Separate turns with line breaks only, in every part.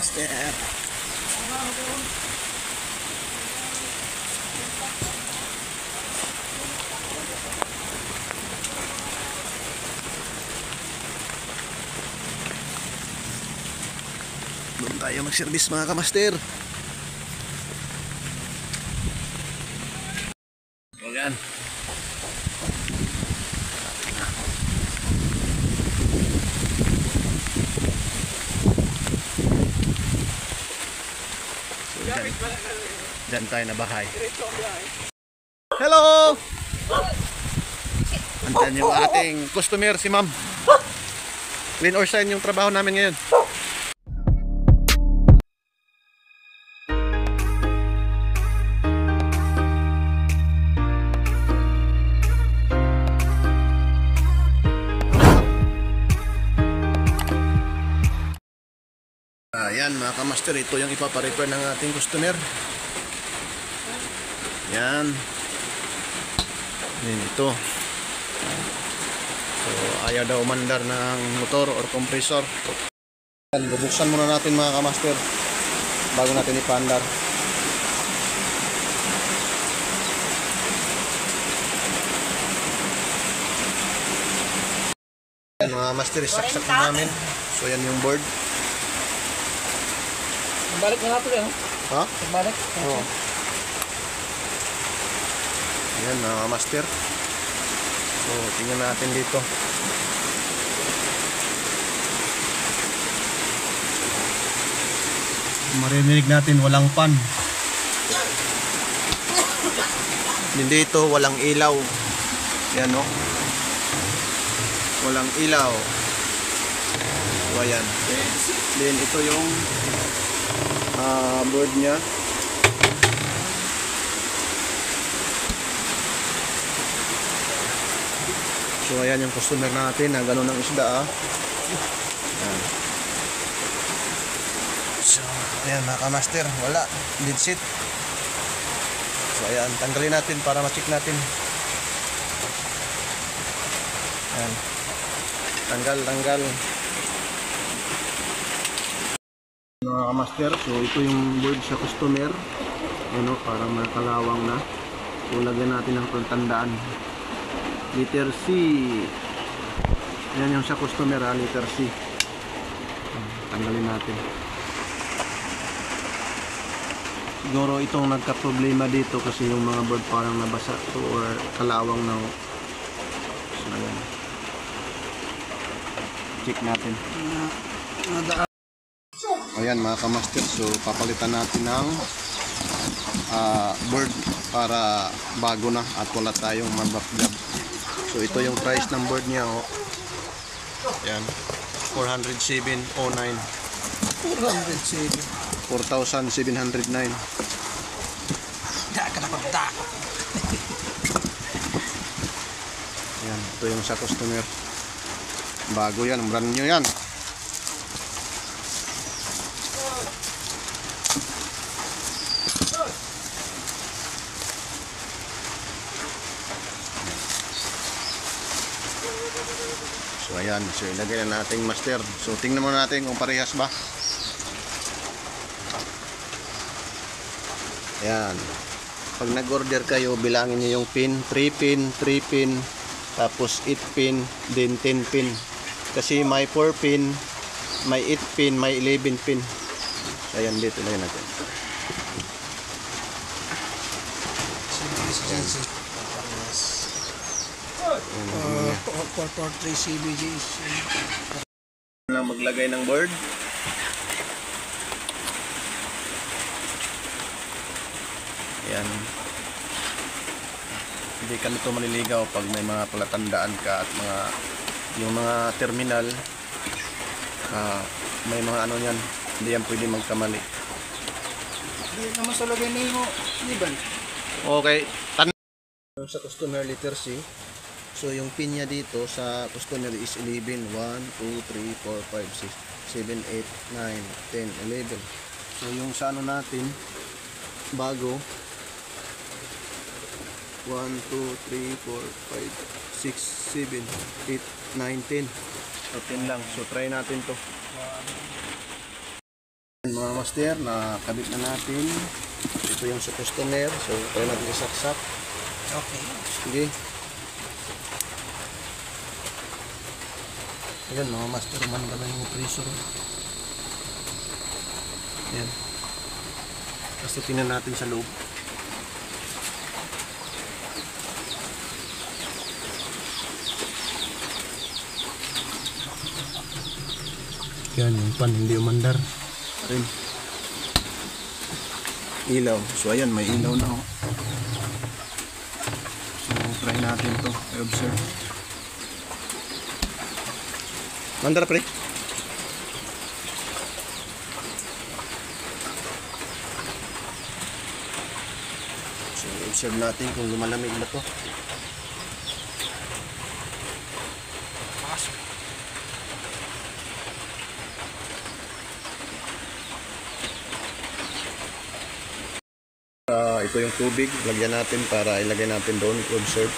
master. Doon tayo mag-service mga kamaster. Ayan. Diyan tayo na bahay. Hello! Andiyan yung ating customer, si ma'am. Clean or sign yung trabaho namin ngayon. Ayan mga kamaster, ito yung ipaparepair ng ating customer. Yan. Yan ito. So ayaw daw umandar ng motor or compressor. Yan, bubuksan muna natin mga kamaster bago natin ipaandar. Yan mga master, isaksak na namin. So yan yung board.
Balik na natin eh.
Ha?
Balik.
Oo. Ayan mga master. So tingnan natin dito. Maririnig natin walang pan. Dito walang ilaw. Yan o. Walang ilaw. So ayan. Then ito yung board niya. So ayan yung customer natin na ganun ang isda Ayan. So ayan mga kamaster, wala lead sheet. So ayan, tanggalin natin para ma-check natin. Ayan. Tanggal mga kamaster. So ito yung board sa customer, ano, para makalawang na. So lagyan natin ng pagtandaan, letter C. Ayan yung sa customer letter C. Tanggalin natin. Siguro itong nagka-problema dito kasi yung mga board parang nabasa to or kalawang na. So ayan, check natin. Ayan mga kamaster, so papalitan natin ng board para bago na at wala tayong mabakjab. So ito yung price ng board niya Ayan, 407.09. 4,709. Ayan, ito yung sa customer. Bago yan, brand new yan. So ayan, so ilagay na natin master. So tingnan muna natin kung parehas ba. Ayan. Pag nag-order kayo, bilangin niyo yung pin, 3 pin, 3 pin, tapos 8 pin, then 10 pin. Kasi may 4 pin, may 8 pin, may 11 pin. So ayan, dito na yun natin.
443 CBG
lang maglagay ng board. Ayan. Hindi ka nito maliligaw pag may mga palatandaan ka at mga yung mga terminal may mga ano yan, hindi yan pwede magkamali.
Hindi naman sa lagay mo, Liban.
Okay, sa customer letter C. So yung pin niya dito sa customer is 11. 1, 2, 3, 4, 5, 6, 7, 8, 9, 10, 11. So yung sa ano natin bago 1, 2, 3, 4, 5, 6, 7, 8, 9, 10. So 10 lang. So try natin to. Mga master, nakabit na natin. Ito yung sa customer. So, kaya natin isaksak.
Okay.
Sige. Ayan mga master, umanda na yung pressure. Ayan. Tapos tingnan natin sa loob. Yan, yung pan hindi umandar. Rin. Ilaw. So ayan, may ilaw na. So try natin to. I-observe. Mandar pre. So observe natin kung lumalamig ba to. Ito yung tubig, lagyan natin para ilagay natin doon, observe.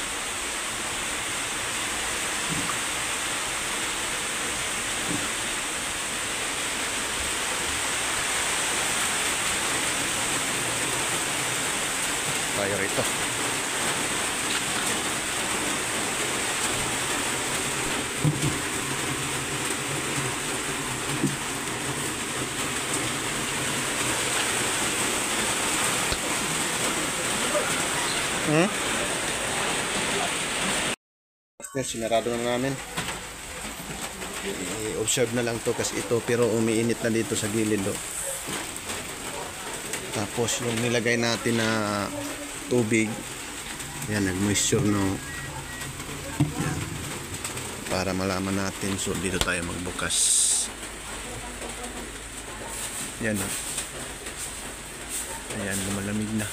Tayo rito. Sinarado na namin. I-observe na lang to kasi ito, pero umiinit na dito sa gilid do. Tapos yung nilagay natin na tubig, yan, nag-moisture no. Yan. Para malaman natin, so dito tayo magbukas. Yan o. Ayan, lumalamig na.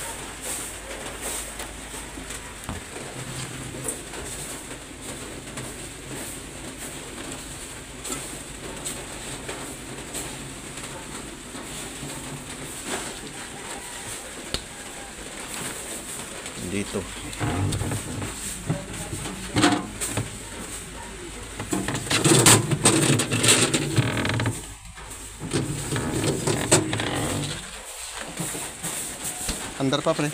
Dito. Andar pa pre.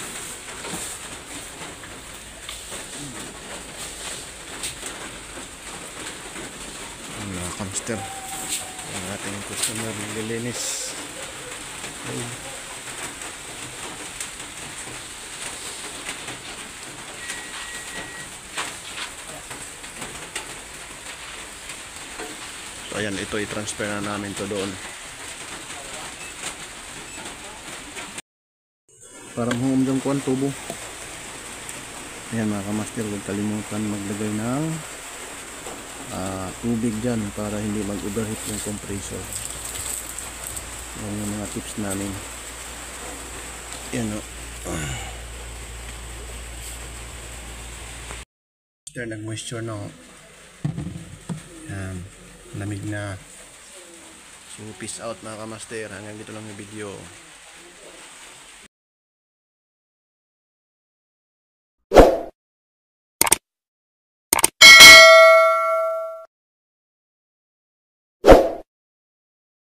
Mga hamster. Ang ating customer nililinis. Ayun. So ayan, ito i-transfer na namin to doon. Parang humdang ko ang tubo. Ayan mga kamaster, huwag kalimutan maglagay ng tubig dyan para hindi mag-overheat yung compressor. Yan yung mga tips namin. Yan o. Nag-moisture na o. Yan. Lamig na. So peace out mga kamaster. Hanggang dito lang yung video.